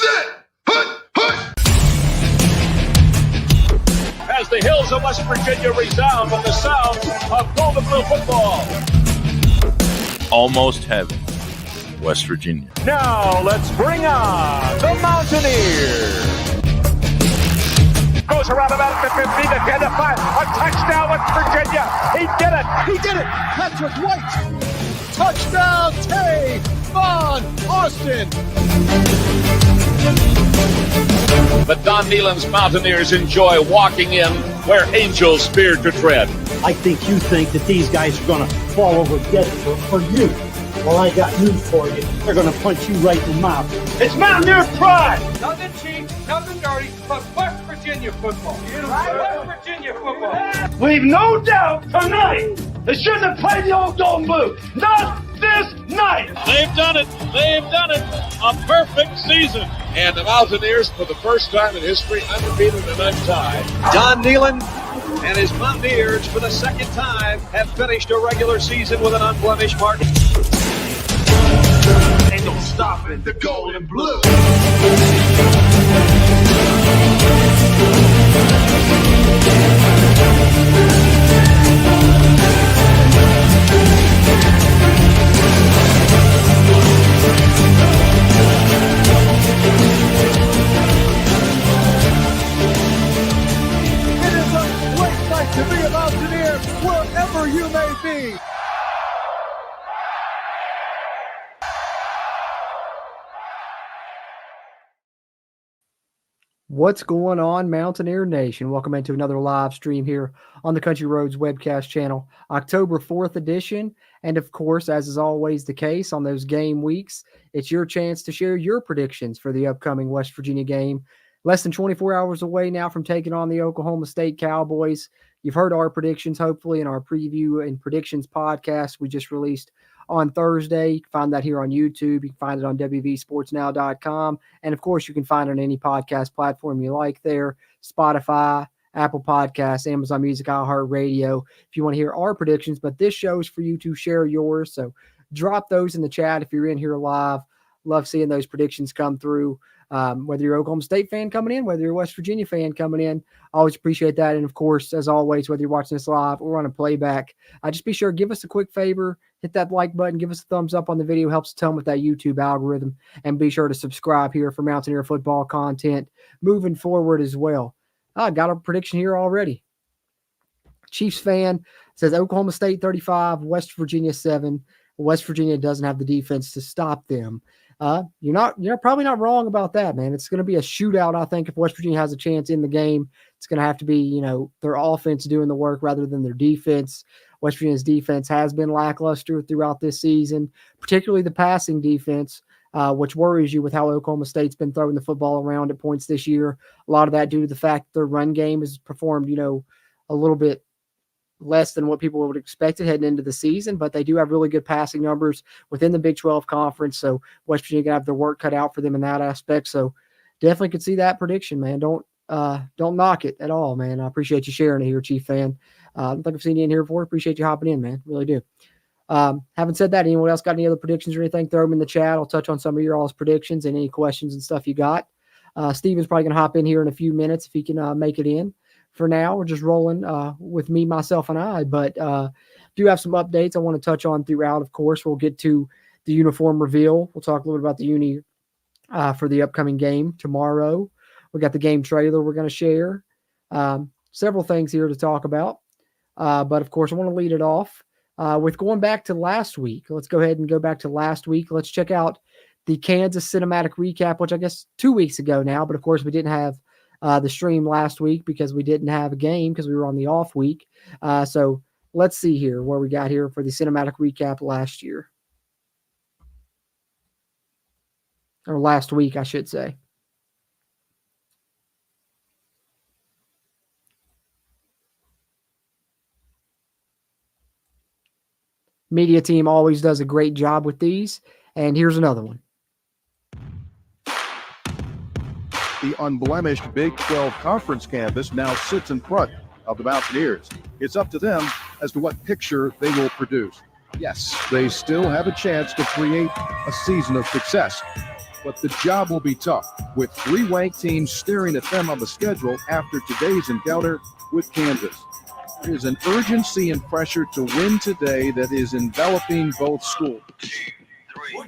set, hut, hut. As the hills of West Virginia resound with the sounds of Golden Blue football. Almost heaven, West Virginia. Now let's bring on the Mountaineers. Goes around about the 15 to 10 to 5. A touchdown, West Virginia. He did it. He did it. Patrick White. Touchdown, Tavon Austin. But Don Nehlen's Mountaineers enjoy walking in where angels fear to tread. I think you think that these guys are going to fall over dead for you. Well, I got news for you. They're going to punch you right in the mouth. It's Mountaineer pride. Nothing cheap, nothing dirty, but West Virginia football. West Virginia football. We've no doubt tonight they shouldn't have played the old Golden Blue. Not this night. They've done it. They've done it. A perfect season. And the Mountaineers, for the first time in history, undefeated and untied. Don Nehlen and his Mountaineers, for the second time, have finished a regular season with an unblemished mark. Ain't no stopping the Golden Blue. It is a great night to be a Mountaineer wherever you may be. What's going on, Mountaineer Nation? Welcome into another live stream here on the Country Roads webcast channel, October 4th edition. And of course, as is always the case on those game weeks, it's your chance to share your predictions for the upcoming West Virginia game. Less than 24 hours away now from taking on the Oklahoma State Cowboys. You've heard our predictions, hopefully, in our preview and predictions podcast we just released on Thursday. You can find that here on YouTube. You can find it on WVSportsNow.com. And, of course, you can find it on any podcast platform you like there, Spotify, Apple Podcasts, Amazon Music, iHeartRadio, if you want to hear our predictions. But this show is for you to share yours. So drop those in the chat if you're in here live. Love seeing those predictions come through. Whether you're an Oklahoma State fan coming in, whether you're a West Virginia fan coming in, I always appreciate that. And, of course, as always, whether you're watching this live or on a playback, just be sure, give us a quick favor, hit that like button, give us a thumbs up on the video, helps a ton with that YouTube algorithm, and be sure to subscribe here for Mountaineer football content moving forward as well. I got a prediction here already. Chiefs fan says Oklahoma State 35, West Virginia 7. West Virginia doesn't have the defense to stop them. You're probably not wrong about that, man. It's going to be a shootout, I think, if West Virginia has a chance in the game. It's going to have to be, their offense doing the work rather than their defense. West Virginia's defense has been lackluster throughout this season, particularly the passing defense, which worries you with how Oklahoma State's been throwing the football around at points this year. A lot of that due to the fact that their run game has performed, a little bit less than what people would expect heading into the season, but they do have really good passing numbers within the Big 12 conference. So West Virginia can have their work cut out for them in that aspect. So definitely could see that prediction, man. Don't knock it at all, man. I appreciate you sharing it here, Chief fan. I don't think I've seen you in here before. Appreciate you hopping in, man. Really do. Having said that, anyone else got any other predictions or anything? Throw them in the chat. I'll touch on some of your all's predictions and any questions and stuff you got. Steven's probably going to hop in here in a few minutes if he can make it in. For now, we're just rolling with me, myself, and I. But do have some updates I want to touch on throughout. Of course, we'll get to the uniform reveal. We'll talk a little bit about the uni for the upcoming game tomorrow. We got the game trailer we're going to share. Several things here to talk about. But, of course, I want to lead it off with going back to last week. Let's go ahead and go back to last week. Let's check out the Kansas cinematic recap, which I guess 2 weeks ago now. But, of course, we didn't have the stream last week because we didn't have a game because we were on the off week. So let's see here where we got here for the cinematic recap last year. Or last week, I should say. Media team always does a great job with these. And here's another one. The unblemished Big 12 conference campus now sits in front of the Mountaineers. It's up to them as to what picture they will produce. Yes, they still have a chance to create a season of success, but the job will be tough. with 3 ranked teams staring at them on the schedule after today's encounter with Kansas. There is an urgency and pressure to win today that is enveloping both schools. They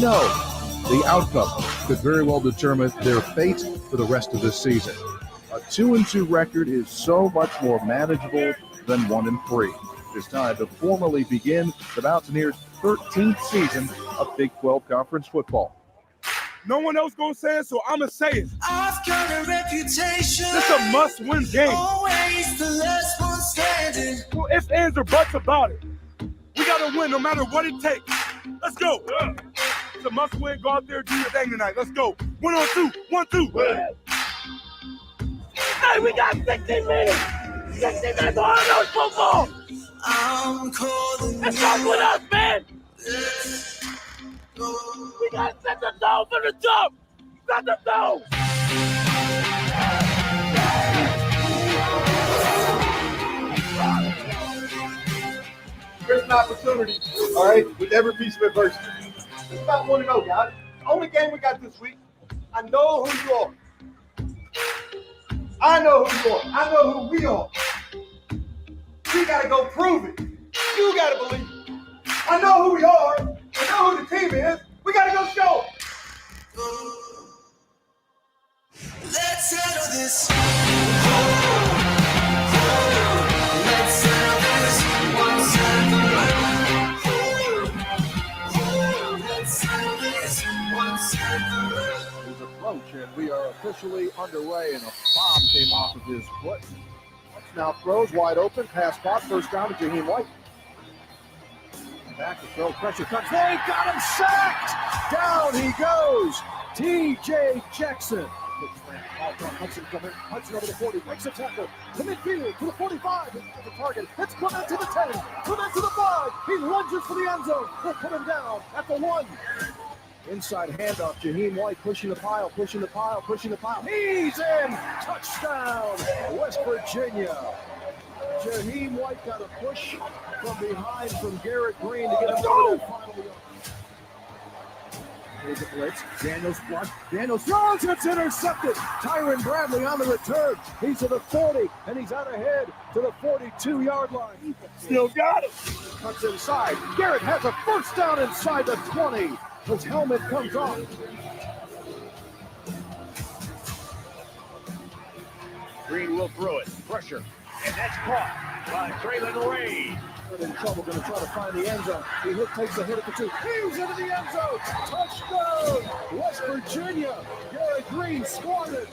know the outcome could very well determine their fate for the rest of this season. A 2-2 record is so much more manageable than 1-3. It's time to formally begin the Mountaineers' 13th season of Big 12 Conference football. No one else gonna say it, so I'ma say it. I've got a reputation. This a must-win game. Always the last one standing. No ifs, ands, or buts about it. We gotta win no matter what it takes. Let's go. It's a must-win. Go out there, do your thing tonight. Let's go. 1 on 2. 1-2. Hey, we got 16 minutes. 16 minutes on those football. I'm calling. Let's go with us, man. We got to set the tone for the jump. Set the tone. Here's an opportunity, all right, with every piece of adversity. It's about 1-0, guys. Only game we got this week. I know who you are. I know who you are. I know who we are. We got to go prove it. You got to believe it. I know who we are. I know who the team is. We got to go show it. Let's settle this. Let's settle this once and for all. Let's settle this once and for all. His approach, and we are officially underway, and a bomb came off of his foot. Now throws wide open, pass caught, first down to Jaheim White. Back to throw, pressure comes, they got him sacked! Down he goes, T.J. Jackson. Hudson coming, Hudson over the 40, breaks a tackle, to midfield, to the 45, to the target, it's Clement to the 10, Clement to the 5, he lunges for the end zone, they'll put him down at the 1. Inside handoff, Jaheim White pushing the pile, pushing the pile, pushing the pile. He's in! Touchdown, West Virginia. Jaheim White got a push from behind from Garrett Green to get him over that final yard. Here's a blitz. Daniels blocked. Daniels throws. It's intercepted. Tyron Bradley on the return. He's to the 40, and he's out ahead to the 42-yard line. Still got it. Cuts inside. Garrett has a first down inside the 20. His helmet comes off. Green will throw it. Pressure. And that's caught by Traylon Ray. In trouble, going to try to find the end zone. He takes a hit at the 2. He's into the end zone. Touchdown, West Virginia. Garrett Green scored it.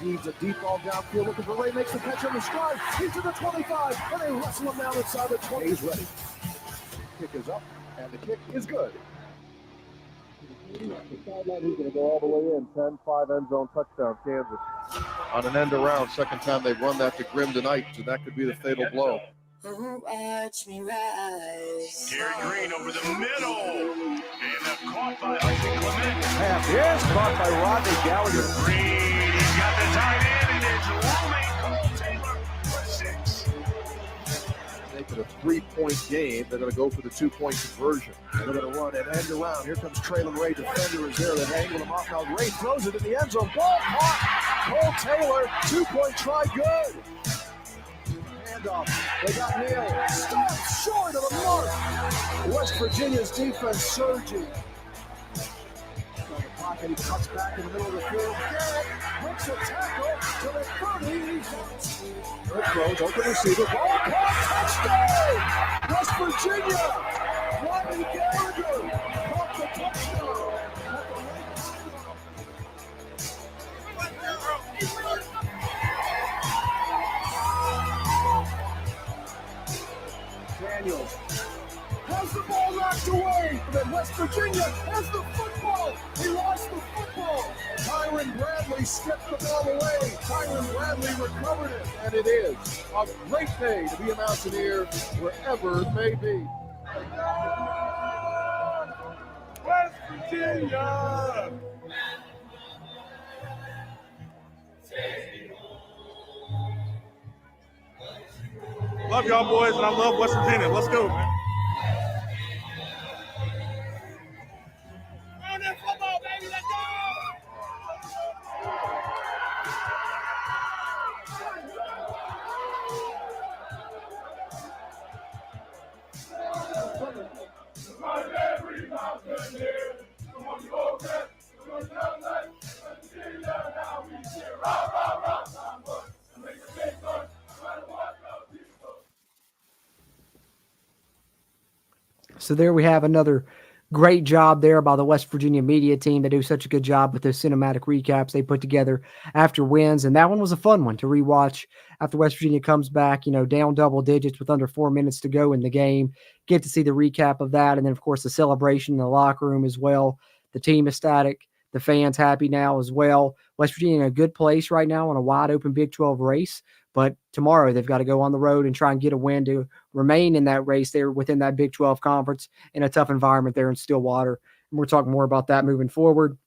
Needs a deep ball downfield. Looking for Ray. Makes the catch on the stride. He's to the 25. And they wrestle him down inside the 20. He's ready. Kick is up. And the kick is good. The sideline, he's going to go all the way in. 10-5 end zone touchdown, Kansas. On an end around, second time they've run that to Grimm tonight, so that could be the fatal blow. Watch me rise. Gary Green over the middle. And caught by Isaac Clement. Pass is caught by Rodney Gallagher. Green, he's got the tight end, and it's roommate Cole Taylor for 6. Make it a 3-point game. They're going to go for the 2-point conversion. And they're going to run an end around. Here comes Traylon Ray. Defender is there. They've angled him off. Now Ray throws it in the end zone. Ball caught. Cole Taylor, 2-point try, good. Handoff. They got Neal. Stopped short of the mark. West Virginia's defense surging. On the pocket, he cuts back in the middle of the field. Garrett makes a tackle to the 30. Good throws, open receiver. Ball caught. Touchdown! West Virginia. Rodney Gallagher caught the touchdown. Daniels has the ball knocked away. Then West Virginia has the football. He lost the football. Tyron Bradley stripped the ball away. Tyron Bradley recovered it. And it is a great day to be a Mountaineer wherever it may be. West Virginia. Love y'all boys, and I love West Virginia. Let's go, man. So there we have another great job there by the West Virginia media team. They do such a good job with those cinematic recaps they put together after wins. And that one was a fun one to rewatch after West Virginia comes back, down double digits with under 4 minutes to go in the game. Get to see the recap of that. And then, of course, the celebration in the locker room as well. The team ecstatic. The fans happy now as well. West Virginia in a good place right now on a wide open Big 12 race. But tomorrow they've got to go on the road and try and get a win to remain in that race there within that Big 12 conference in a tough environment there in Stillwater. And we'll talk more about that moving forward.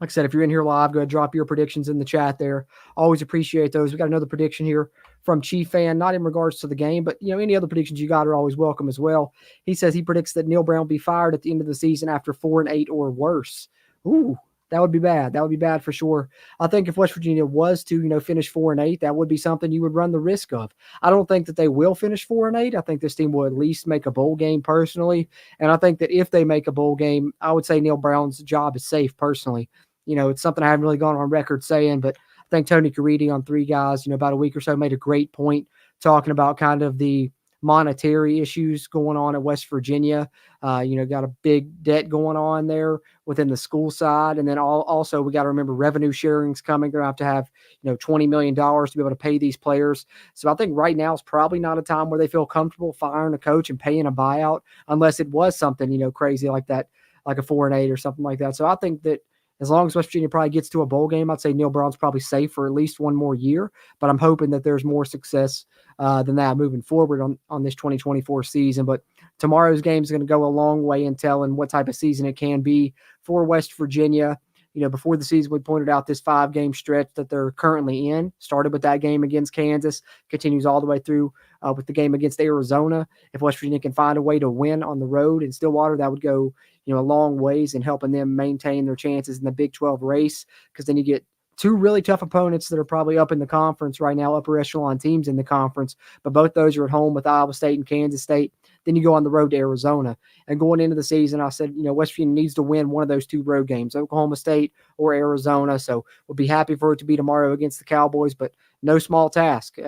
Like I said, if you're in here live, go ahead and drop your predictions in the chat there. Always appreciate those. We got another prediction here from Chief Fan, not in regards to the game, but any other predictions you got are always welcome as well. He says he predicts that Neil Brown will be fired at the end of the season after 4-8 or worse. Ooh. That would be bad. That would be bad for sure. I think if West Virginia was to, finish 4-8, that would be something you would run the risk of. I don't think that they will finish 4-8. I think this team will at least make a bowl game personally. And I think that if they make a bowl game, I would say Neil Brown's job is safe personally. It's something I haven't really gone on record saying, but I think Tony Caridi on Three Guys, about a week or so made a great point talking about kind of the monetary issues going on at West Virginia. Got a big debt going on there within the school side. And then also we got to remember revenue sharing's coming. They're going to have $20 million to be able to pay these players. So I think right now is probably not a time where they feel comfortable firing a coach and paying a buyout unless it was something, crazy like that, like a 4-8 or something like that. So I think that as long as West Virginia probably gets to a bowl game, I'd say Neil Brown's probably safe for at least one more year. But I'm hoping that there's more success than that moving forward on this 2024 season. But tomorrow's game is going to go a long way in telling what type of season it can be for West Virginia. Before the season, we pointed out this 5-game stretch that they're currently in. Started with that game against Kansas, continues all the way through with the game against Arizona. If West Virginia can find a way to win on the road in Stillwater, that would go a long ways in helping them maintain their chances in the Big 12 race, because then you get two really tough opponents that are probably up in the conference right now, upper echelon teams in the conference, but both those are at home with Iowa State and Kansas State. Then you go on the road to Arizona. And going into the season, I said, West Virginia needs to win one of those two road games, Oklahoma State or Arizona. So we'll be happy for it to be tomorrow against the Cowboys, but no small task.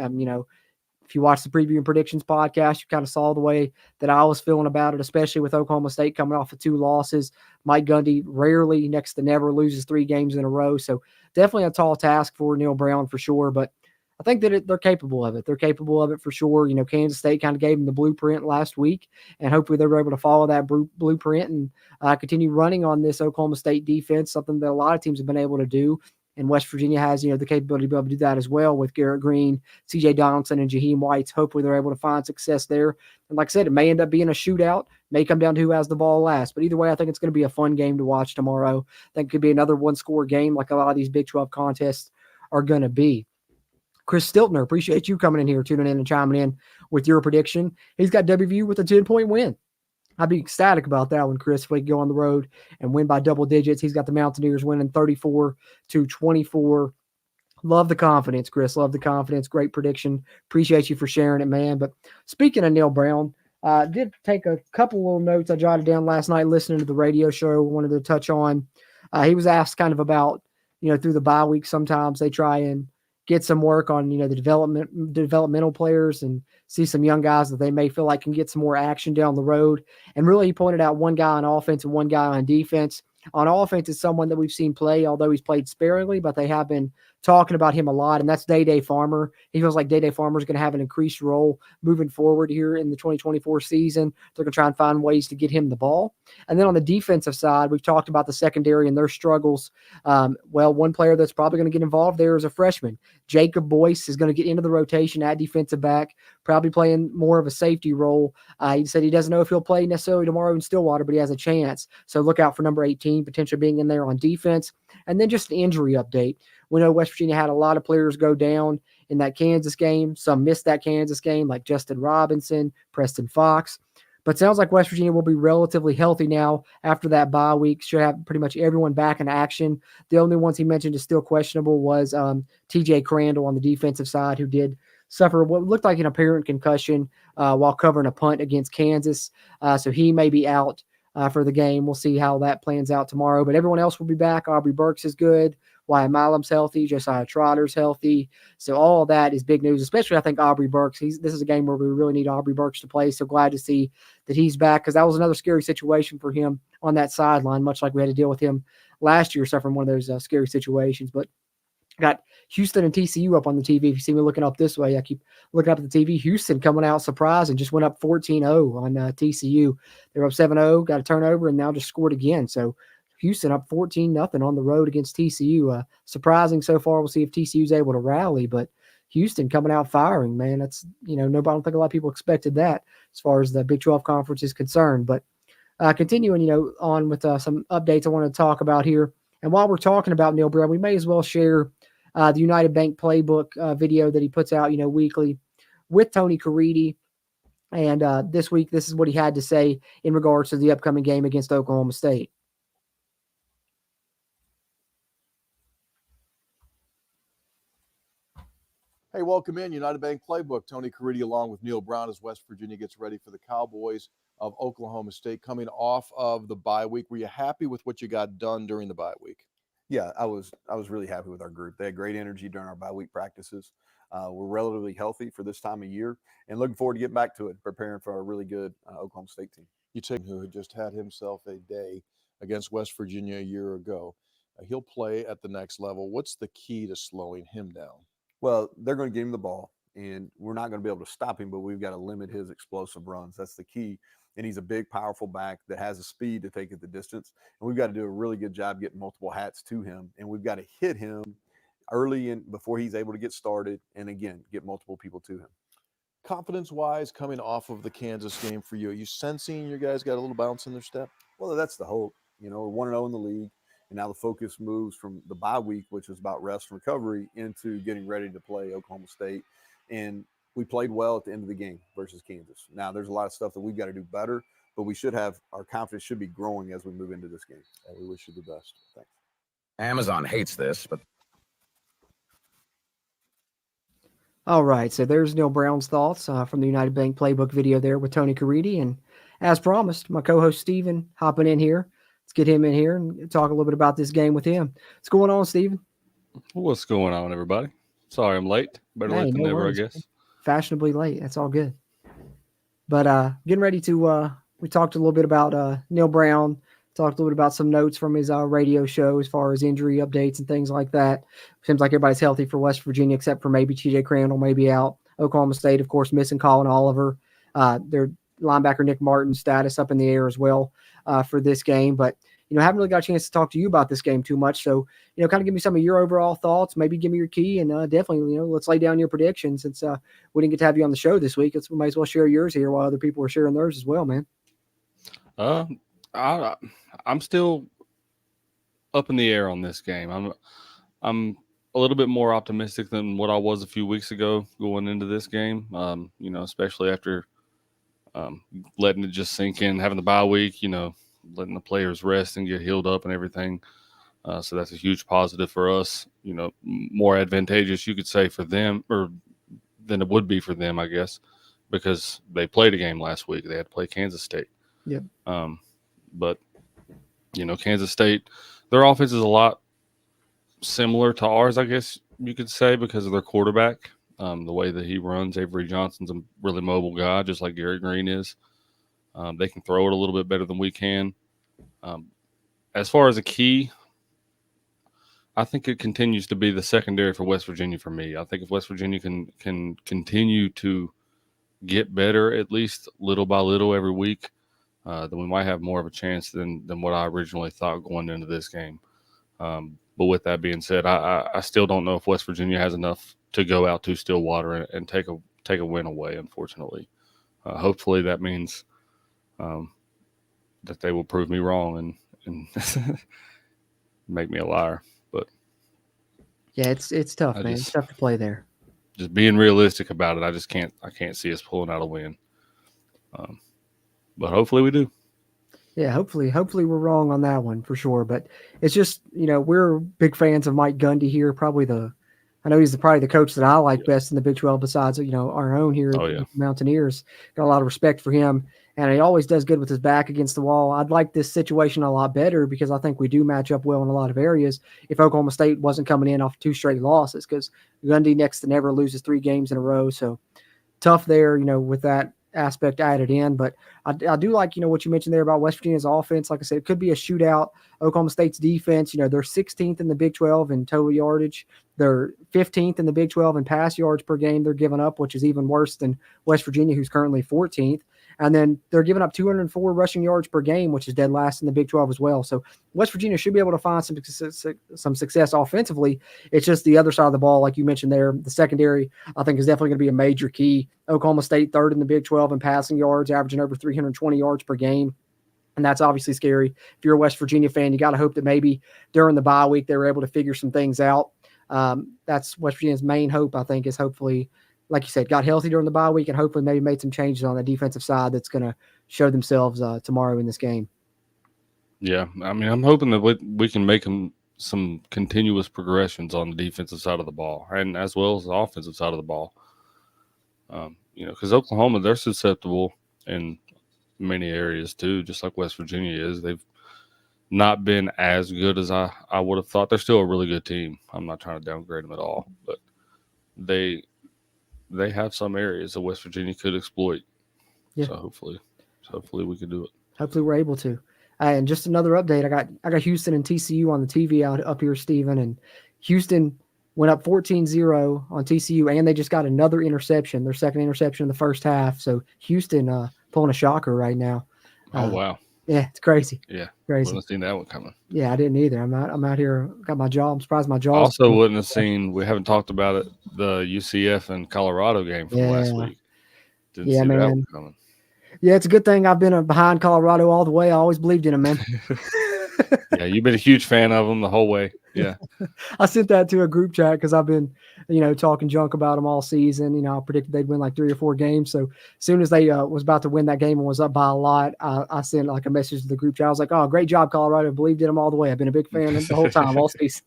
If you watch the preview and predictions podcast, you kind of saw the way that I was feeling about it, especially with Oklahoma State coming off of 2 losses. Mike Gundy rarely, next to never, loses 3 games in a row. So definitely a tall task for Neil Brown for sure. But I think that they're capable of it. They're capable of it for sure. Kansas State kind of gave them the blueprint last week, and hopefully they were able to follow that blueprint and continue running on this Oklahoma State defense, something that a lot of teams have been able to do. And West Virginia has, the capability to be able to do that as well with Garrett Green, C.J. Donaldson, and Jaheim White. Hopefully they're able to find success there. And like I said, it may end up being a shootout, may come down to who has the ball last. But either way, I think it's going to be a fun game to watch tomorrow. I think it could be another one-score game like a lot of these Big 12 contests are going to be. Chris Stiltner, appreciate you coming in here, tuning in and chiming in with your prediction. He's got WVU with a 10-point win. I'd be ecstatic about that one, Chris, if we could go on the road and win by double digits. He's got the Mountaineers winning 34-24. Love the confidence, Chris. Love the confidence. Great prediction. Appreciate you for sharing it, man. But speaking of Neil Brown, did take a couple little notes I jotted down last night listening to the radio show. Wanted to touch on. He was asked kind of about, through the bye week, sometimes they try and get some work on, the developmental players and see some young guys that they may feel like can get some more action down the road. And really, he pointed out one guy on offense and one guy on defense. On offense is someone that we've seen play, although he's played sparingly, but they have been talking about him a lot, and that's Day Farmer. He feels like Day Farmer is going to have an increased role moving forward here in the 2024 season. They're going to try and find ways to get him the ball. And then on the defensive side, we've talked about the secondary and their struggles. One player that's probably going to get involved there is a freshman. Jacob Boyce is going to get into the rotation at defensive back, probably playing more of a safety role. He said he doesn't know if he'll play necessarily tomorrow in Stillwater, but he has a chance. So look out for number 18, potentially being in there on defense. And then just an injury update. We know West Virginia had a lot of players go down in that Kansas game. Some missed that Kansas game, like Justin Robinson, Preston Fox. But sounds like West Virginia will be relatively healthy now after that bye week. Should have pretty much everyone back in action. The only ones he mentioned is still questionable was TJ Crandall on the defensive side, who did suffer what looked like an apparent concussion while covering a punt against Kansas. So he may be out for the game. We'll see how that plans out tomorrow. But everyone else will be back. Aubrey Burks is good. Wyatt Milam's healthy. Josiah Trotter's healthy. So all of that is big news, especially I think Aubrey Burks. This is a game where we really need Aubrey Burks to play. So glad to see that he's back, because that was another scary situation for him on that sideline, much like we had to deal with him last year, suffering one of those scary situations. But got Houston and TCU up on the TV. If you see me looking up this way, I keep looking up at the TV. Houston coming out surprised and just went up 14-0 on TCU. They were up 7-0, got a turnover, and now just scored again. So Houston up 14-0 on the road against TCU. Surprising so far. We'll see if TCU is able to rally, but Houston coming out firing, man. That's, nobody, I don't think a lot of people expected that as far as the Big 12 conference is concerned. But continuing, on with some updates I want to talk about here. And while we're talking about Neal Brown, we may as well share the United Bank playbook video that he puts out, weekly with Tony Caridi. And this week, this is what he had to say in regards to the upcoming game against Oklahoma State. Hey, welcome in United Bank Playbook. Tony Caridi along with Neal Brown as West Virginia gets ready for the Cowboys of Oklahoma State coming off of the bye week. Were you happy with what you got done during the bye week? Yeah, I was really happy with our group. They had great energy during our bye week practices. We're relatively healthy for this time of year and looking forward to getting back to it, preparing for a really good Oklahoma State team. You take who had just had himself a day against West Virginia a year ago. He'll play at the next level. What's the key to slowing him down? Well, they're going to give him the ball, and we're not going to be able to stop him, but we've got to limit his explosive runs. That's the key. And he's a big, powerful back that has the speed to take it the distance. And we've got to do a really good job getting multiple hats to him. And we've got to hit him early in before he's able to get started. And again, get multiple people to him. Confidence-wise, coming off of the Kansas game for you, are you sensing your guys got a little bounce in their step? Well, that's the hope. We're 1-0 in the league. And now the focus moves from the bye week, which is about rest and recovery, into getting ready to play Oklahoma State. And we played well at the end of the game versus Kansas. Now, there's a lot of stuff that we've got to do better, but our confidence should be growing as we move into this game. And we wish you the best. Thanks. Amazon hates this, but. All right, so there's Neal Brown's thoughts from the United Bank Playbook video there with Tony Caridi. And as promised, my co-host Steven hopping in here. Let's get him in here and talk a little bit about this game with him. What's going on, Steven? What's going on, everybody? Sorry I'm late. Better late than never, I guess. Fashionably late. That's all good. But getting ready to we talked a little bit about Neal Brown, talked a little bit about some notes from his radio show as far as injury updates and things like that. Seems like everybody's healthy for West Virginia except for maybe TJ Crandall, maybe out. Oklahoma State, of course, missing Colin Oliver. Their linebacker Nick Martin's status up in the air as well for this game. But, haven't really got a chance to talk to you about this game too much. So, kind of give me some of your overall thoughts, maybe give me your key, and definitely, let's lay down your predictions. Since we didn't get to have you on the show this week, we might as well share yours here while other people are sharing theirs as well, man. I'm still up in the air on this game. I'm a little bit more optimistic than what I was a few weeks ago going into this game, especially after letting it just sink in, having the bye week, letting the players rest and get healed up and everything. So that's a huge positive for us, more advantageous, you could say, for them or than it would be for them, I guess, because they played a game last week. They had to play Kansas State. Yep. But, Kansas State, their offense is a lot similar to ours, I guess you could say, because of their quarterback, the way that he runs. Avery Johnson's a really mobile guy, just like Garrett Green is. They can throw it a little bit better than we can. As far as a key, I think it continues to be the secondary for West Virginia for me. I think if West Virginia can continue to get better, at least little by little every week, then we might have more of a chance than what I originally thought going into this game. But with that being said, I still don't know if West Virginia has enough to go out to Stillwater and take a win away, unfortunately. Hopefully that means that they will prove me wrong and make me a liar. But yeah, it's tough, man. It's tough to play there. Just being realistic about it, I can't see us pulling out a win. But hopefully we do. Yeah, hopefully we're wrong on that one for sure. But it's just, we're big fans of Mike Gundy here. I know he's probably the coach that I like best in the Big 12 besides, our own here at the Mountaineers. Got a lot of respect for him. and he always does good with his back against the wall. I'd like this situation a lot better because I think we do match up well in a lot of areas if Oklahoma State wasn't coming in off 2 straight losses, because Gundy next to never loses 3 games in a row. So tough there, with that aspect added in. But I do like, what you mentioned there about West Virginia's offense. Like I said, it could be a shootout. Oklahoma State's defense, they're 16th in the Big 12 in total yardage. They're 15th in the Big 12 in pass yards per game they're giving up, which is even worse than West Virginia, who's currently 14th. And then they're giving up 204 rushing yards per game, which is dead last in the Big 12 as well. So West Virginia should be able to find some success offensively. It's just the other side of the ball, like you mentioned there, the secondary, I think, is definitely going to be a major key. Oklahoma State 3rd in the Big 12 in passing yards, averaging over 320 yards per game. And that's obviously scary. If you're a West Virginia fan, you got to hope that maybe during the bye week they were able to figure some things out. That's West Virginia's main hope, I think, is hopefully, like you said, got healthy during the bye week and hopefully maybe made some changes on the defensive side that's going to show themselves tomorrow in this game. Yeah, I mean, I'm hoping that we can make some continuous progressions on the defensive side of the ball and as well as the offensive side of the ball. Because Oklahoma, they're susceptible in many areas too, just like West Virginia is. They've not been as good as I would have thought. They're still a really good team. I'm not trying to downgrade them at all, but they have some areas that West Virginia could exploit. Yeah. So hopefully we can do it. Hopefully we're able to. And just another update, I got Houston and TCU on the TV up here, Stephen, and Houston went up 14-0 on TCU, and they just got another interception, their second interception in the first half. So Houston pulling a shocker right now. Oh, wow. Yeah, it's crazy. Yeah, crazy. Wouldn't have seen that one coming. Yeah, I didn't either. I'm out here, got my jaw. I'm surprised my jaw. Also, wouldn't have seen. We haven't talked about it. The UCF and Colorado game from last week. Didn't see that one coming. Yeah, it's a good thing I've been behind Colorado all the way. I always believed in them, man. Yeah, you've been a huge fan of them the whole way. Yeah. I sent that to a group chat because I've been, talking junk about them all season. I predicted they'd win like 3 or 4 games. So as soon as they was about to win that game and was up by a lot, I sent like a message to the group chat. I was like, "Oh, great job, Colorado! Believed in them all the way. I've been a big fan the whole time, all season."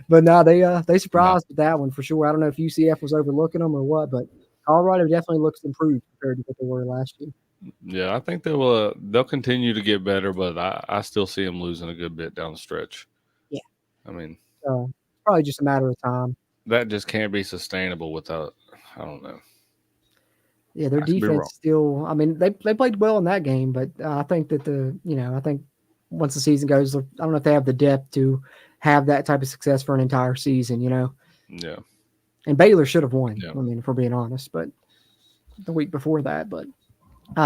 But no, they surprised with that one for sure. I don't know if UCF was overlooking them or what, but Colorado definitely looks improved compared to what they were last year. Yeah, I think they'll continue to get better, but I still see them losing a good bit down the stretch. Yeah, I mean, probably just a matter of time. That just can't be sustainable without. I don't know. Yeah, their defense still. I mean, they played well in that game, but I think that I think once the season goes, I don't know if they have the depth to have that type of success for an entire season. Yeah. And Baylor should have won. Yeah. I mean, if we're being honest, but the week before that. But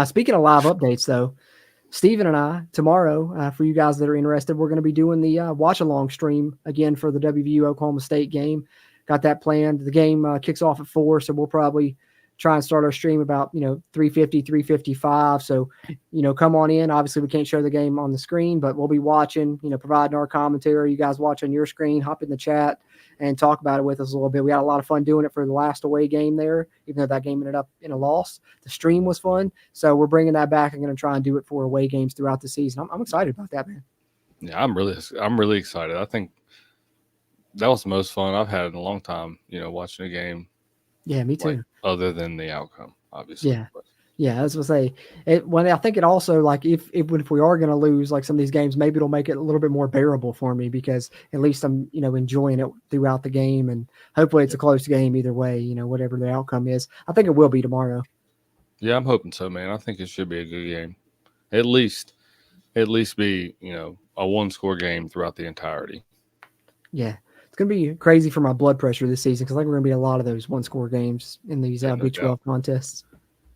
speaking of live updates, though, Steven and I tomorrow, for you guys that are interested, we're going to be doing the watch along stream again for the WVU Oklahoma State game. Got that planned. The game kicks off at 4, so we'll probably try and start our stream about 3:50, 3:55. So come on in. Obviously, we can't show the game on the screen, but we'll be watching. Providing our commentary. You guys watch on your screen. Hop in the chat and talk about it with us a little bit. We had a lot of fun doing it for the last away game there, even though that game ended up in a loss. The stream was fun, so we're bringing that back. I'm going to try and do it for away games throughout the season. I'm excited about that, man. Yeah, I'm really excited. I think that was the most fun I've had in a long time. Watching a game. Yeah, me too. Other than the outcome, obviously. Yeah. Yeah, I was going to say, when I think it also, like, if we are going to lose, like, some of these games, maybe it'll make it a little bit more bearable for me because at least I'm, enjoying it throughout the game, and hopefully it's a close game either way, whatever the outcome is. I think it will be tomorrow. Yeah, I'm hoping so, man. I think it should be a good game. At least be, a 1-score game throughout the entirety. Yeah. It's going to be crazy for my blood pressure this season because I think we're going to be a lot of those 1-score games in these Big 12 contests.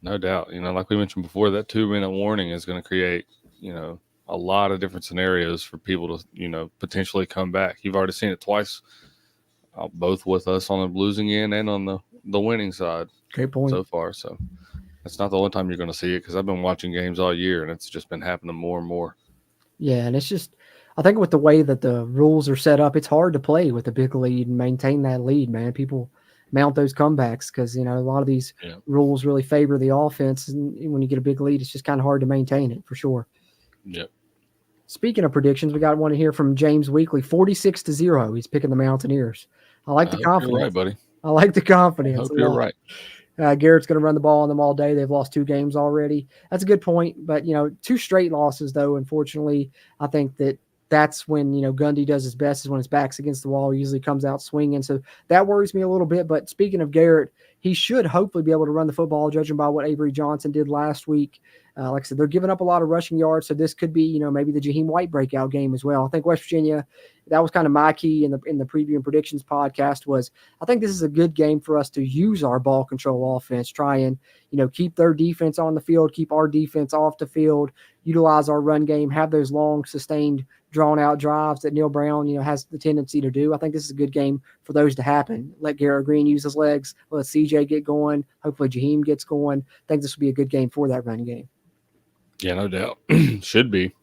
No doubt. Like we mentioned before, that 2-minute warning is going to create, a lot of different scenarios for people to, potentially come back. You've already seen it twice, both with us on the losing end and on the winning side. Great point. So far. So it's not the only time you're going to see it because I've been watching games all year and it's just been happening more and more. Yeah, and it's just, I think with the way that the rules are set up, it's hard to play with a big lead and maintain that lead, man. People mount those comebacks because, a lot of these rules really favor the offense. And when you get a big lead, it's just kind of hard to maintain it for sure. Yep. Speaking of predictions, we got one here from James Weekly, 46-0. He's picking the Mountaineers. I like the confidence. You're right, buddy. I like the confidence. I hope you're right. Garrett's going to run the ball on them all day. They've lost 2 games already. That's a good point. But, 2 straight losses, though, unfortunately, I think that's when, Gundy does his best, is when his back's against the wall. He usually comes out swinging. So that worries me a little bit. But speaking of Garrett, he should hopefully be able to run the football, judging by what Avery Johnson did last week. Like I said, they're giving up a lot of rushing yards. So this could be, maybe the Jaheim White breakout game as well. I think West Virginia, that was kind of my key in the preview and predictions podcast, was I think this is a good game for us to use our ball control offense, try and, keep their defense on the field, keep our defense off the field, utilize our run game, have those long, sustained, drawn-out drives that Neil Brown, has the tendency to do. I think this is a good game for those to happen. Let Garrett Green use his legs. Let CJ get going. Hopefully Jaheim gets going. I think this will be a good game for that run game. Yeah, no doubt. Should be.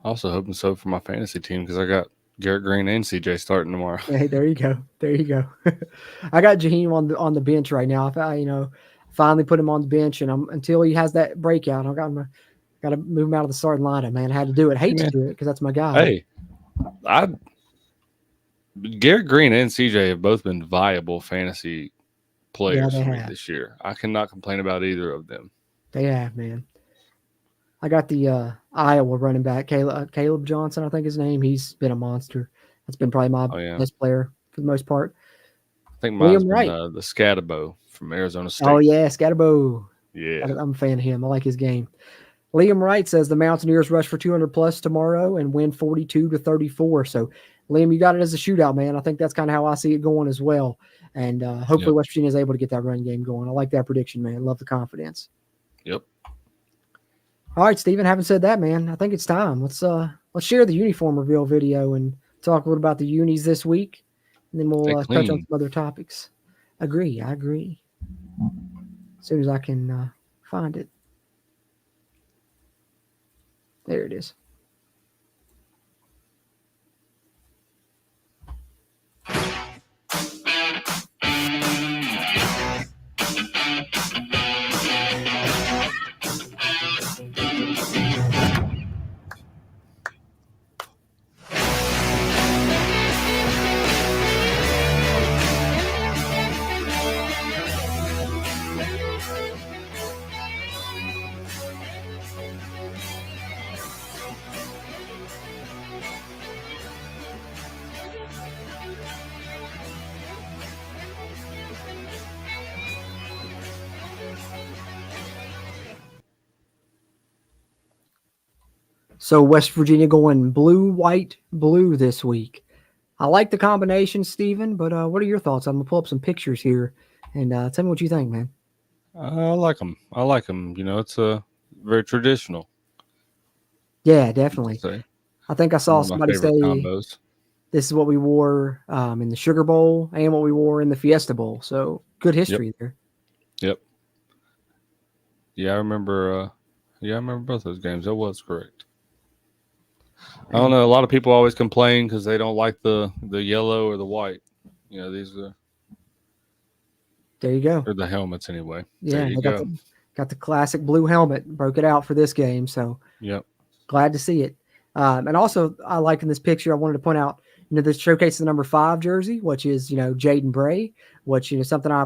Also hoping so for my fantasy team because I got Garrett Green and CJ starting tomorrow. Hey, there you go. There you go. I got Jaheim on the bench right now. If I, finally put him on the bench, and until he has that breakout, I've got to move him out of the starting lineup, man. I had to do it. Hate to do it because that's my guy. Hey, Garrett Green and CJ have both been viable fantasy players for me this year. I cannot complain about either of them. They have, man. I got the Iowa running back, Caleb Johnson, I think his name. He's been a monster. That's been probably my best player for the most part. I think mine's been the Scatabo from Arizona State. Oh, yeah, Scatabo. Yeah. I'm a fan of him. I like his game. Liam Wright says the Mountaineers rush for 200-plus tomorrow and win 42-34. So, Liam, you got it as a shootout, man. I think that's kind of how I see it going as well. And hopefully West Virginia is able to get that run game going. I like that prediction, man. Love the confidence. Yep. All right, Steven, having said that, man, I think it's time. Let's share the uniform reveal video and talk a little about the unis this week, and then we'll touch on some other topics. I agree. As soon as I can find it. There it is. So West Virginia going blue, white, blue this week. I like the combination, Steven, but what are your thoughts? I'm going to pull up some pictures here and tell me what you think, man. I like them. It's very traditional. Yeah, definitely. I think I saw somebody say combos. This is what we wore in the Sugar Bowl and what we wore in the Fiesta Bowl. So good history there. Yep. Yeah, I remember both those games. That was correct. I don't know. A lot of people always complain because they don't like the yellow or the white. These are. There you go. Or the helmets anyway. Yeah, they got the classic blue helmet. Broke it out for this game. So yep. Glad to see it. And also, I like in this picture, I wanted to point out, this showcases the number 5 jersey, which is, Jaden Bray, which, something I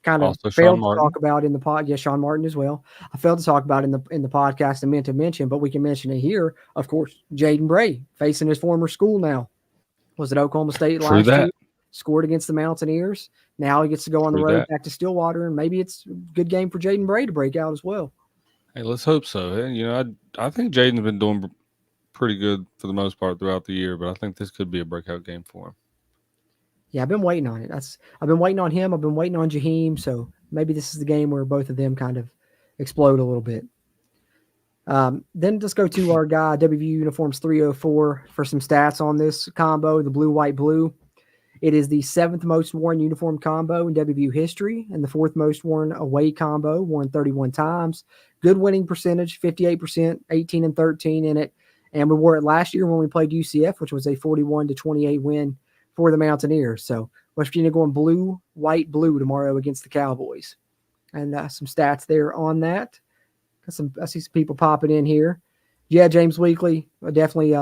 kind of also failed to talk about in the pod. Yeah, Sean Martin as well. I failed to talk about in the podcast and meant to mention, but we can mention it here. Of course, Jaden Bray facing his former school now. Was at Oklahoma State last year. Scored against the Mountaineers. Now he gets to go on the road back to Stillwater, and maybe it's a good game for Jaden Bray to break out as well. Hey, let's hope so. I think Jaden's been doing pretty good for the most part throughout the year, but I think this could be a breakout game for him. Yeah, I've been waiting on it. I've been waiting on him. I've been waiting on Jaheim. So maybe this is the game where both of them kind of explode a little bit. Then let's go to our guy, WVU Uniforms 304, for some stats on this combo, the blue, white, blue. It is the 7th most worn uniform combo in WVU history and the 4th most worn away combo, worn 31 times. Good winning percentage, 58%, 18-13 in it. And we wore it last year when we played UCF, which was a 41-28 win for the Mountaineers. So West Virginia going blue, white, blue tomorrow against the Cowboys. And some stats there on that. I see some people popping in here. Yeah, James Weekly, I definitely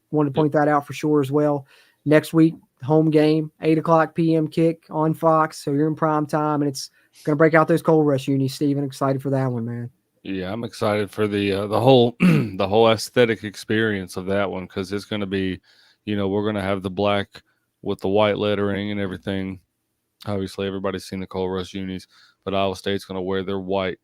wanted to point that out for sure as well. Next week, home game, 8 o'clock p.m. kick on Fox. So you're in prime time, and it's Gonna break out those Cold Rush unis, Steven. Excited for that one, man. Yeah, I'm excited for the whole the whole aesthetic experience of that one because it's going to be, we're going to have the black with the white lettering and everything. Obviously, everybody's seen the Cold Rush unis, but Iowa State's going to wear their white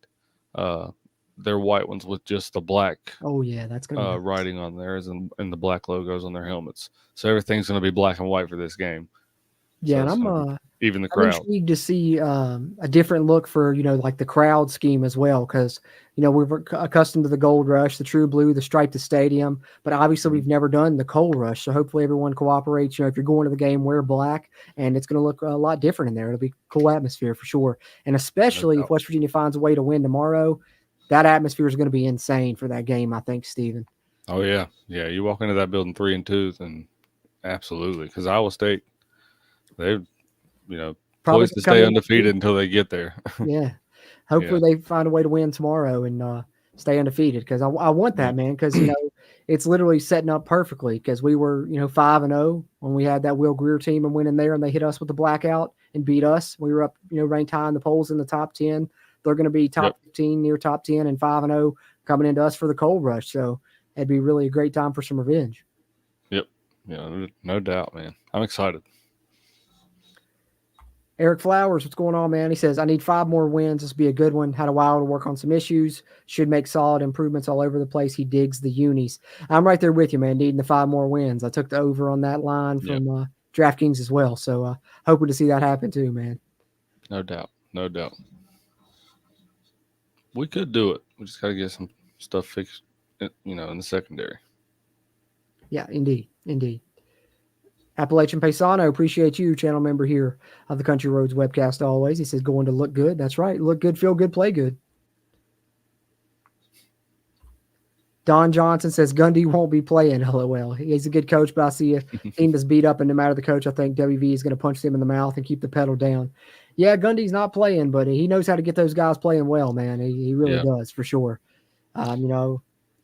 ones with just the black. Oh yeah, that's gonna be writing on theirs and the black logos on their helmets. So everything's going to be black and white for this game. Yeah, so and even the I'm crowd. intrigued to see a different look for like the crowd scheme as well, because we're accustomed to the Gold Rush, the True Blue, the Stripe to Stadium, but obviously we've never done the Cold Rush. So hopefully everyone cooperates. If you're going to the game, wear black, and it's going to look a lot different in there. It'll be a cool atmosphere for sure, and especially if West Virginia finds a way to win tomorrow, that atmosphere is going to be insane for that game. I think, Steven. Oh yeah, you walk into that building 3-2, then absolutely, because Iowa State, they're poised to stay undefeated until they get there. Yeah. Hopefully they find a way to win tomorrow and stay undefeated, because I want that, man, because, it's literally setting up perfectly, because we were, 5-0 when we had that Will Greer team and went in there and they hit us with the blackout and beat us. We were up, ranked high in the polls in the top 10. They're going to be top 15, near top 10, and 5-0 coming into us for the Cold Rush. So it'd be really a great time for some revenge. Yep. Yeah, no doubt, man. I'm excited. Eric Flowers, what's going on, man? He says, I need 5 more wins. This will be a good one. Had a while to work on some issues. Should make solid improvements all over the place. He digs the unis. I'm right there with you, man, needing the 5 more wins. I took the over on that line from DraftKings as well. So hoping to see that happen too, man. No doubt. No doubt. We could do it. We just got to get some stuff fixed, in the secondary. Yeah, indeed. Indeed. Appalachian Paisano, appreciate you, channel member here of the Country Roads webcast always. He says, going to look good. That's right. Look good, feel good, play good. Don Johnson says, Gundy won't be playing. LOL. He's a good coach, but I see a team that's beat up, and no matter the coach, I think WV is going to punch them in the mouth and keep the pedal down. Yeah, Gundy's not playing, but he knows how to get those guys playing well, man. He really does, for sure.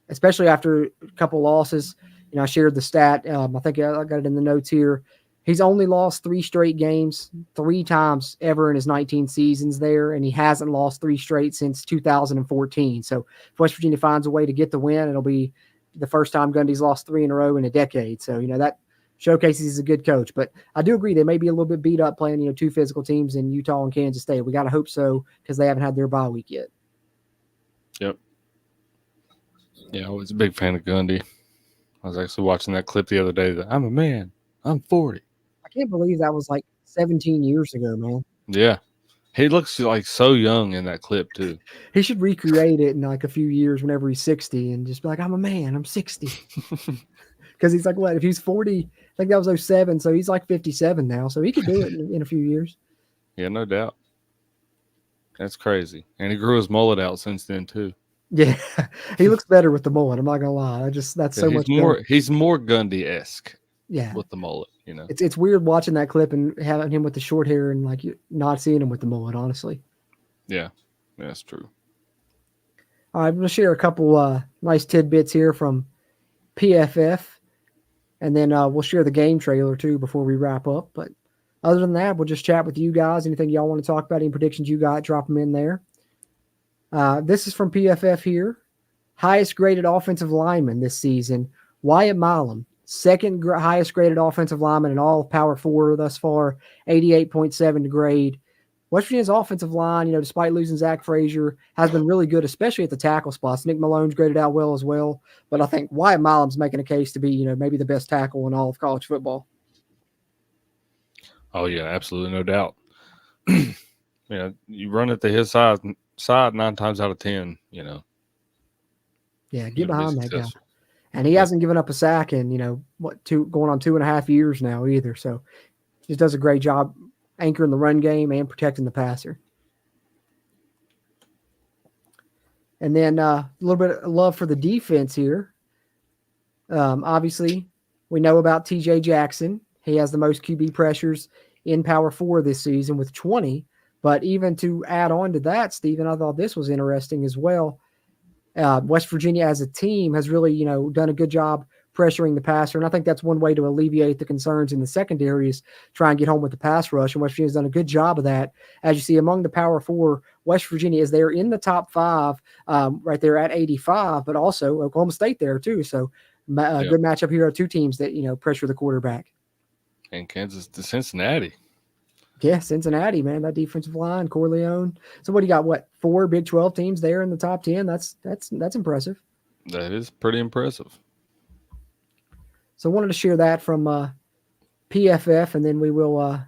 Especially after a couple losses. I shared the stat. I think I got it in the notes here. He's only lost 3 straight games 3 times ever in his 19 seasons there, and he hasn't lost 3 straight since 2014. So if West Virginia finds a way to get the win, it'll be the first time Gundy's lost 3 in a row in a decade. So, that showcases he's a good coach. But I do agree they may be a little bit beat up playing, 2 physical teams in Utah and Kansas State. We got to hope so, because they haven't had their bye week yet. Yep. Yeah, I was a big fan of Gundy. I was actually watching that clip the other day that I'm a man. I'm 40. I can't believe that was like 17 years ago, man. Yeah. He looks like so young in that clip too. He should recreate it in like a few years whenever he's 60 and just be like, I'm a man. I'm 60. Because he's like, what? If he's 40, I think that was 07. So he's like 57 now. So he could do it in a few years. Yeah, no doubt. That's crazy. And he grew his mullet out since then too. Yeah, he looks better with the mullet. I'm not gonna lie. That's so much more. better. He's more Gundy-esque. Yeah, with the mullet. It's weird watching that clip and having him with the short hair and like not seeing him with the mullet. Honestly. Yeah, that's true. All right, I'm gonna share a couple nice tidbits here from PFF, and then we'll share the game trailer too before we wrap up. But other than that, we'll just chat with you guys. Anything y'all want to talk about? Any predictions you got? Drop them in there. This is from PFF here. Highest graded offensive lineman this season, Wyatt Milam. Second highest graded offensive lineman in all of Power 4 thus far, 88.7 to grade. West Virginia's offensive line, despite losing Zach Frazier, has been really good, especially at the tackle spots. Nick Malone's graded out well as well. But I think Wyatt Milam's making a case to be, maybe the best tackle in all of college football. Oh, yeah, absolutely. No doubt. You run it to his side 9 times out of 10, Yeah, get behind that guy. And he hasn't given up a sack in, going on 2.5 years now either. So just does a great job anchoring the run game and protecting the passer. And then a little bit of love for the defense here. Obviously, we know about TJ Jackson. He has the most QB pressures in Power 4 this season with 20. But even to add on to that, Stephen, I thought this was interesting as well. West Virginia as a team has really, done a good job pressuring the passer. And I think that's one way to alleviate the concerns in the secondary is try and get home with the pass rush. And West Virginia's done a good job of that. As you see, among the Power Four, West Virginia is there in the top 5, right there at 85, but also Oklahoma State there too. So good matchup here of two teams that, pressure the quarterback. And Kansas to Cincinnati. Yeah, Cincinnati, man, that defensive line, Corleone. So what do you got? 4 Big 12 teams there in the top 10? That's impressive. That is pretty impressive. So I wanted to share that from PFF, and then we will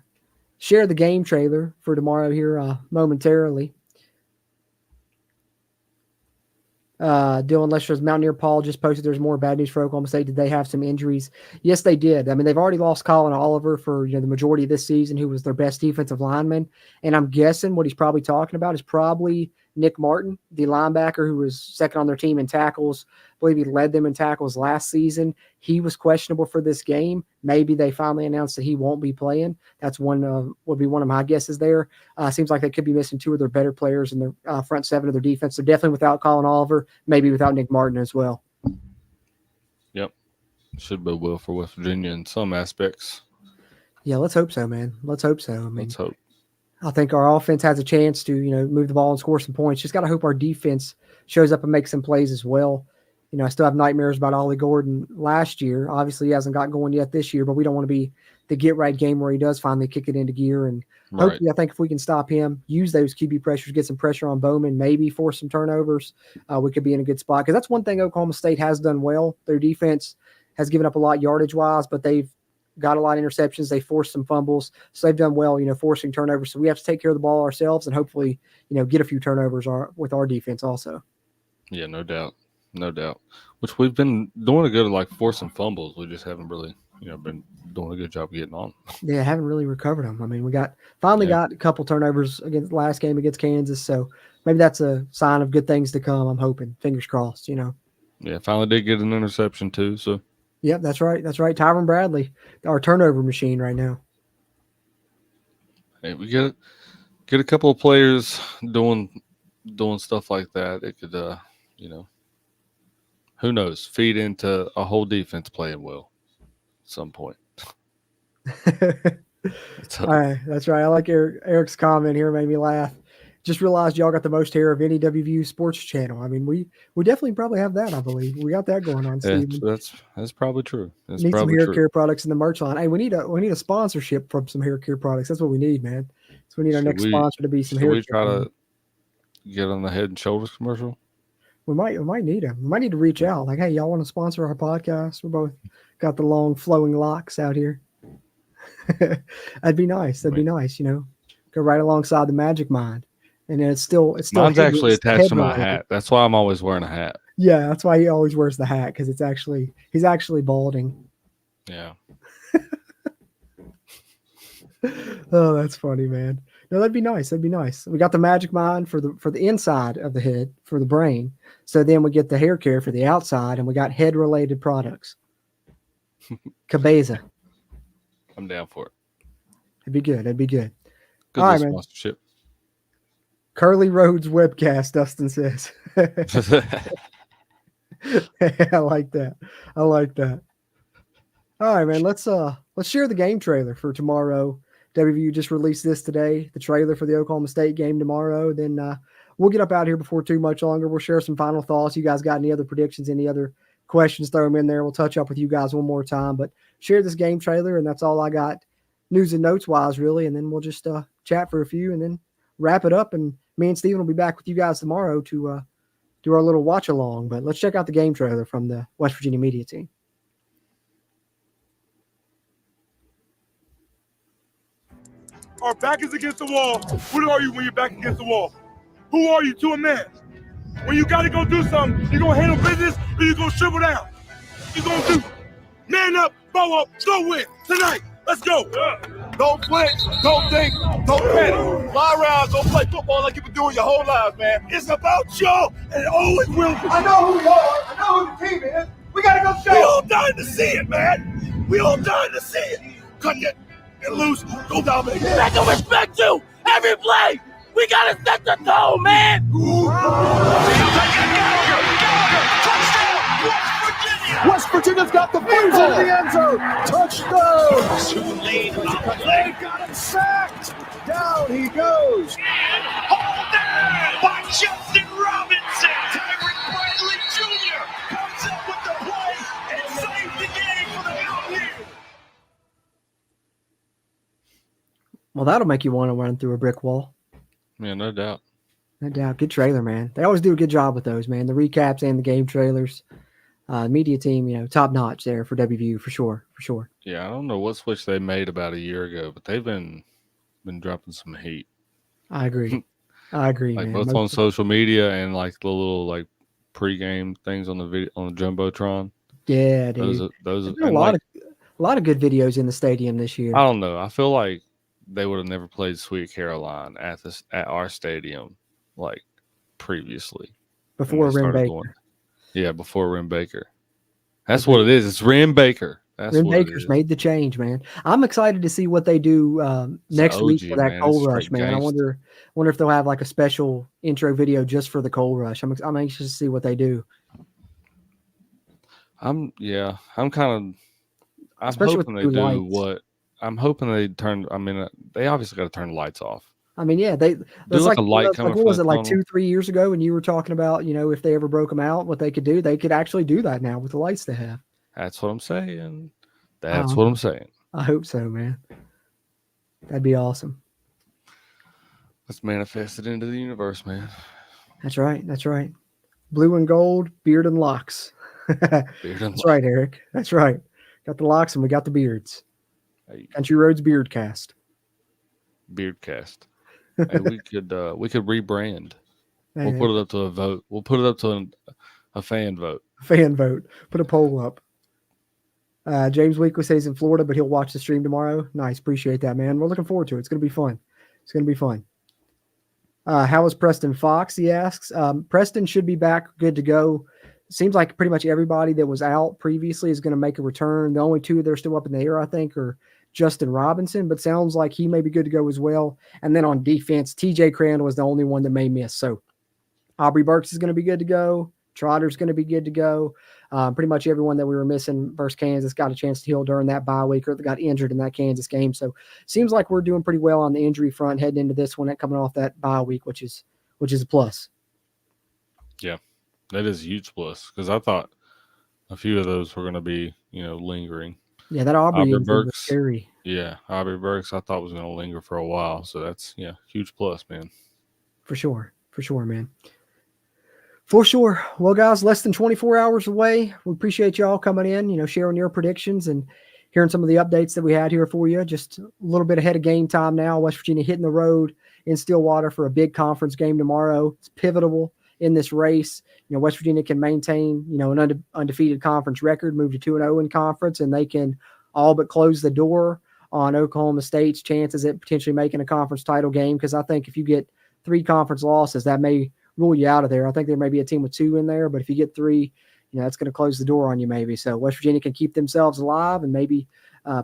share the game trailer for tomorrow here momentarily. Dylan Lester's Mountaineer Paul just posted there's more bad news for Oklahoma State. Did they have some injuries? Yes, they did. I mean, they've already lost Colin Oliver for the majority of this season, who was their best defensive lineman. And I'm guessing what he's probably talking about is probably Nick Martin, the linebacker who was second on their team in tackles. I believe he led them in tackles last season. He was questionable for this game. Maybe they finally announced that he won't be playing. That's would be one of my guesses there. Seems like they could be missing 2 of their better players in their front 7 of their defense. So definitely without Colin Oliver, maybe without Nick Martin as well. Yep. Should be well for West Virginia in some aspects. Yeah, let's hope so, man. Let's hope so. I mean, let's hope. I think our offense has a chance to, move the ball and score some points. Just got to hope our defense shows up and makes some plays as well. I still have nightmares about Ollie Gordon last year. Obviously, he hasn't got going yet this year, but we don't want to be the get-right game where he does finally kick it into gear. And hopefully, I think if we can stop him, use those QB pressures, get some pressure on Bowman, maybe force some turnovers, we could be in a good spot. Because that's one thing Oklahoma State has done well. Their defense has given up a lot yardage-wise, but they've got a lot of interceptions. They forced some fumbles. So they've done well, forcing turnovers. So we have to take care of the ball ourselves and hopefully, get a few turnovers with our defense also. Yeah, no doubt. No doubt. Which we've been doing a good, forcing fumbles. We just haven't really, been doing a good job getting on. Yeah, haven't really recovered them. I mean, we got a couple turnovers against last game against Kansas. So maybe that's a sign of good things to come. I'm hoping. Fingers crossed, Yeah, finally did get an interception too. So. Yep, that's right. That's right. Tyron Bradley, our turnover machine right now. Hey, we get a couple of players doing stuff like that. It could, who knows, feed into a whole defense playing well at some point. All right, that's right. I like Eric's comment here. Made me laugh. Just realized y'all got the most hair of any WVU sports channel. I mean, we definitely probably have that. I believe we got that going on. Steve. Yeah, that's probably true. That's need probably some hair true. care products in the merch line. Hey, we need a sponsorship from some hair care products. That's what we need, man. So we need our next sponsor to be some hair. Should we try to get on the Head and Shoulders commercial? We might need them. We might need to reach out. Like, hey, y'all want to sponsor our podcast? We're both got the long flowing locks out here. That'd be nice. That'd be nice. Go right alongside the Magic Mind. And then it's still mine's actually attached to my hat. That's why I'm always wearing a hat. Yeah, that's why he always wears the hat, because he's actually balding. Yeah. Oh, that's funny, man. No, that'd be nice. That'd be nice. We got the Magic Mind for the inside of the head, for the brain. So then we get the hair care for the outside, and we got head related products. Cabeza. I'm down for it. It'd be good. It'd be good. Good all right, sponsorship. Man. Curly Roads webcast, Dustin says. I like that. I like that. All right, man. Let's share the game trailer for tomorrow. WVU just released this today, the trailer for the Oklahoma State game tomorrow. Then we'll get up out here before too much longer. We'll share some final thoughts. You guys got any other predictions, any other questions, throw them in there. We'll touch up with you guys one more time. But share this game trailer, and that's all I got news and notes-wise, really. And then we'll just chat for a few and then wrap it up. And me and Steven will be back with you guys tomorrow to do our little watch-along. But let's check out the game trailer from the West Virginia media team. Our back is against the wall. What are you when you're back against the wall? Who are you to a man? When you got to go do something, you going to handle business or you going to shrivel down? You going to do man up, bow up, go win tonight. Let's go. Don't flinch, don't think, don't panic. Fly around, go play football like you've been doing your whole lives, man. It's about y'all, and it always will be. I know who you are. I know who the team is. We got to go show. We all dying to see it, man. We all dying to see it. Cut it and loose. Go dominate. Back and respect you. Every play. We got to set the tone, man. Touchdown, West Virginia. West Virginia's got the football in the end zone. Touchdown. Tulane They got him sacked. Down he goes. And hauled down by Justin Robinson. Tyrick Bradley Jr. comes up with the play and saves the game for the Mountaineers. Well, that'll make you want to run through a brick wall. Yeah, no doubt. No doubt. Good trailer, man. They always do a good job with those, man. The recaps and the game trailers. Media team, top notch there for WVU for sure. For sure. Yeah, I don't know what switch they made about a year ago, but they've been dropping some heat. I agree. I agree, Like man. both on social media and like the little like pregame things on the video on the jumbotron. Yeah, dude. Those There's been a lot of good videos in the stadium this year. I don't know. I feel like they would have never played Sweet Caroline at our stadium like previously. Before Rim Baker. Before Rim Baker. That's what it is. It's Rim Baker. That's Rim what Baker's made the change, man. I'm excited to see what they do next week for that man. Coal It's Rush, straight man. I wonder if they'll have like a special intro video just for the Coal Rush. I'm anxious to see what they do. I'm Especially hoping they with do lights. what I'm hoping they turn. I mean, they obviously got to turn the lights off. I mean, yeah, that's like a light coming what was from it, the like tunnel? 2-3 years ago when you were talking about, if they ever broke them out, what they could do. They could actually do that now with the lights they have. That's what I'm saying. That's what I'm saying. I hope so, man. That'd be awesome. Let's manifest it into the universe, man. That's right. That's right. Blue and gold, beard and locks. That's right, Eric. That's right. Got the locks and we got the beards. Country Roads Beard Cast. Beard cast. Hey, we could rebrand. We'll Man. put it up to a vote. We'll put it up to a fan vote. Fan vote. Put a poll up. James Weekly says he's in Florida, but he'll watch the stream tomorrow. Nice. Appreciate that, man. We're looking forward to it. It's going to be fun. It's going to be fun. How is Preston Fox? He asks. Preston should be back, good to go. Seems like pretty much everybody that was out previously is going to make a return. The only two that are still up in the air, I think, are Justin Robinson, but sounds like he may be good to go as well. And then on defense, TJ Crandall was the only one that may miss. So Aubrey Burks is going to be good to go. Trotter's going to be good to go. Pretty much everyone that we were missing versus Kansas got a chance to heal during that bye week or got injured in that Kansas game. So seems like we're doing pretty well on the injury front heading into this one, coming off that bye week, which is a plus. Yeah, that is a huge plus because I thought a few of those were going to be, lingering. Yeah, that Aubrey was Burks, scary. Yeah, Aubrey Burks I thought was going to linger for a while. So that's, huge plus, man. For sure. For sure, man. For sure. Well, guys, less than 24 hours away. We appreciate y'all coming in, sharing your predictions and hearing some of the updates that we had here for you. Just a little bit ahead of game time now. West Virginia hitting the road in Stillwater for a big conference game tomorrow. It's pivotal in this race. West Virginia can maintain, an undefeated conference record, move to 2-0 in conference, and they can all but close the door on Oklahoma State's chances at potentially making a conference title game. Because I think if you get 3 conference losses, that may rule you out of there. I think there may be a team with 2 in there, but if you get 3, that's going to close the door on you maybe. So West Virginia can keep themselves alive and maybe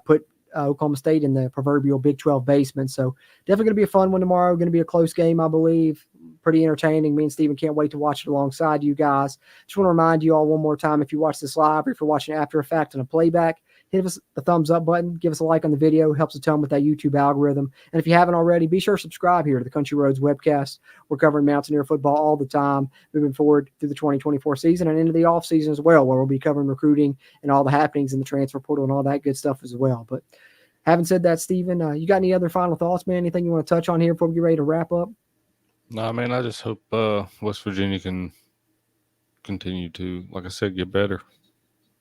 put Oklahoma State in the proverbial Big 12 basement. So definitely going to be a fun one tomorrow. Going to be a close game, I believe. Pretty entertaining. Me and Steven can't wait to watch it alongside you guys. Just want to remind you all one more time, if you watch this live or if you're watching after effect on a playback, hit us the thumbs up button. Give us a like on the video. It helps a ton with that YouTube algorithm. And if you haven't already, be sure to subscribe here to the Country Roads webcast. We're covering Mountaineer football all the time, moving forward through the 2024 season and into the off season as well, where we'll be covering recruiting and all the happenings in the transfer portal and all that good stuff as well. But having said that, Steven, you got any other final thoughts, man? Anything you want to touch on here before we get ready to wrap up? No, man, I just hope West Virginia can continue to, like I said, get better.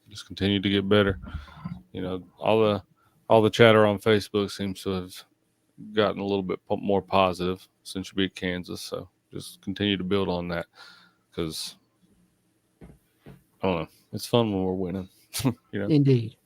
Just continue to get better. All the chatter on Facebook seems to have gotten a little bit more positive since you beat Kansas. So just continue to build on that because, I don't know, it's fun when we're winning. Indeed.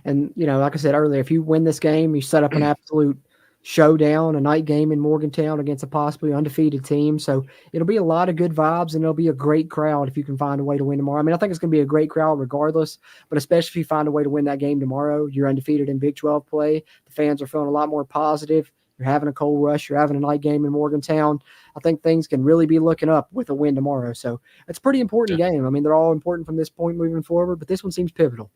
And, like I said earlier, if you win this game, you set up an absolute showdown, a night game in Morgantown against a possibly undefeated team. So it'll be a lot of good vibes and it'll be a great crowd if you can find a way to win tomorrow. I mean, I think it's going to be a great crowd regardless, but especially if you find a way to win that game tomorrow, you're undefeated in Big 12 play. The fans are feeling a lot more positive. You're having a cold rush. You're having a night game in Morgantown. I think things can really be looking up with a win tomorrow. So it's a pretty important game. I mean, they're all important from this point moving forward, but this one seems pivotal.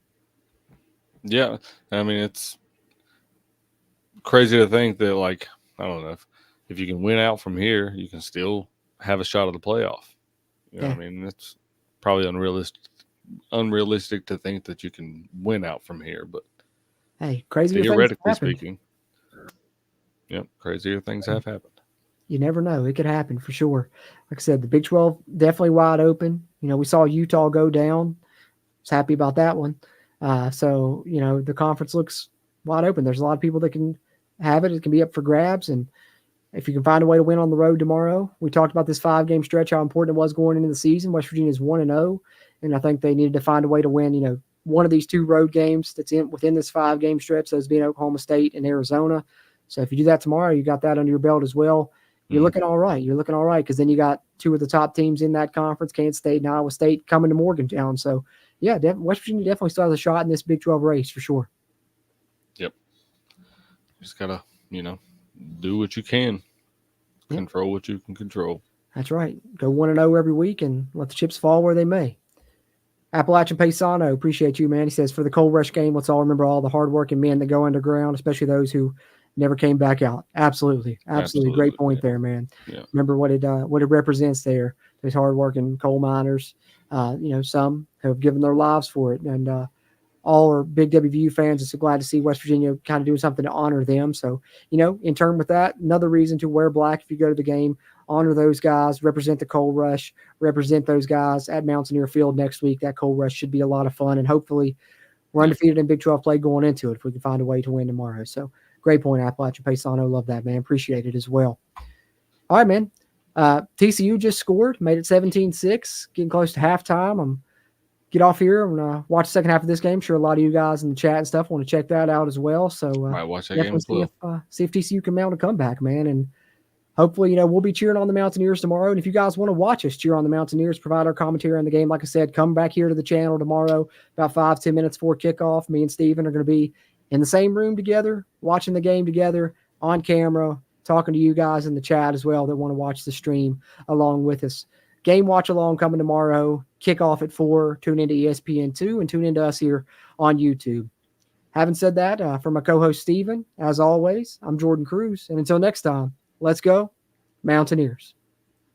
Yeah. I mean, it's crazy to think that, like, I don't know, if you can win out from here, you can still have a shot at the playoff. You know what I mean? It's probably unrealistic to think that you can win out from here, but hey, crazier theoretically things have happened. speaking, yep, crazier things have happened. You never know. It could happen for sure. Like I said, the Big 12 definitely wide open. You know, we saw Utah go down. Was happy about that one. So, you know, the conference looks wide open. There's a lot of people that can have it. It can be up for grabs. And if you can find a way to win on the road tomorrow, we talked about this 5-game stretch, how important it was going into the season. West Virginia is 1-0. And I think they needed to find a way to win, you know, one of these 2 road games that's within this 5-game stretch, those being Oklahoma State and Arizona. So if you do that tomorrow, you got that under your belt as well. You're looking all right. You're looking all right because then you got 2 of the top teams in that conference, Kansas State and Iowa State, coming to Morgantown. So, yeah, West Virginia definitely still has a shot in this Big 12 race for sure. Yep. Just got to, you know, do what you can. Control what you can control. That's right. Go 1-0 every week and let the chips fall where they may. Appalachian Paisano, appreciate you, man. He says, for the Cold Rush game, let's all remember all the hardworking men that go underground, especially those who never came back out. Absolutely. Great point there, man. Yeah. Remember what it represents there. Those hardworking coal miners, you know, some have given their lives for it. And all are big WVU fans. It's so glad to see West Virginia kind of doing something to honor them. So, you know, in turn with that, another reason to wear black if you go to the game, honor those guys, represent the Cold Rush, represent those guys at Mountaineer Field next week. That Cold Rush should be a lot of fun. And hopefully we're undefeated in Big 12 play going into it if we can find a way to win tomorrow. So great point, Appalachian Paisano. Love that, man. Appreciate it as well. All right, man. TCU just scored, made it 17-6, getting close to halftime. I'm get off here and watch the second half of this game. I'm sure a lot of you guys in the chat and stuff want to check that out as well. So might watch that game as well. See if TCU can mount a comeback, man. And hopefully, you know, we'll be cheering on the Mountaineers tomorrow. And if you guys want to watch us cheer on the Mountaineers, provide our commentary on the game, like I said, come back here to the channel tomorrow about 5-10 minutes before kickoff. Me and Steven are going to be in the same room together, watching the game together on camera, talking to you guys in the chat as well that want to watch the stream along with us. Game watch along coming tomorrow. Kickoff at 4. Tune into ESPN2 and tune into us here on YouTube. Having said that, for my co-host Steven, as always, I'm Jordan Cruz. And until next time, let's go Mountaineers.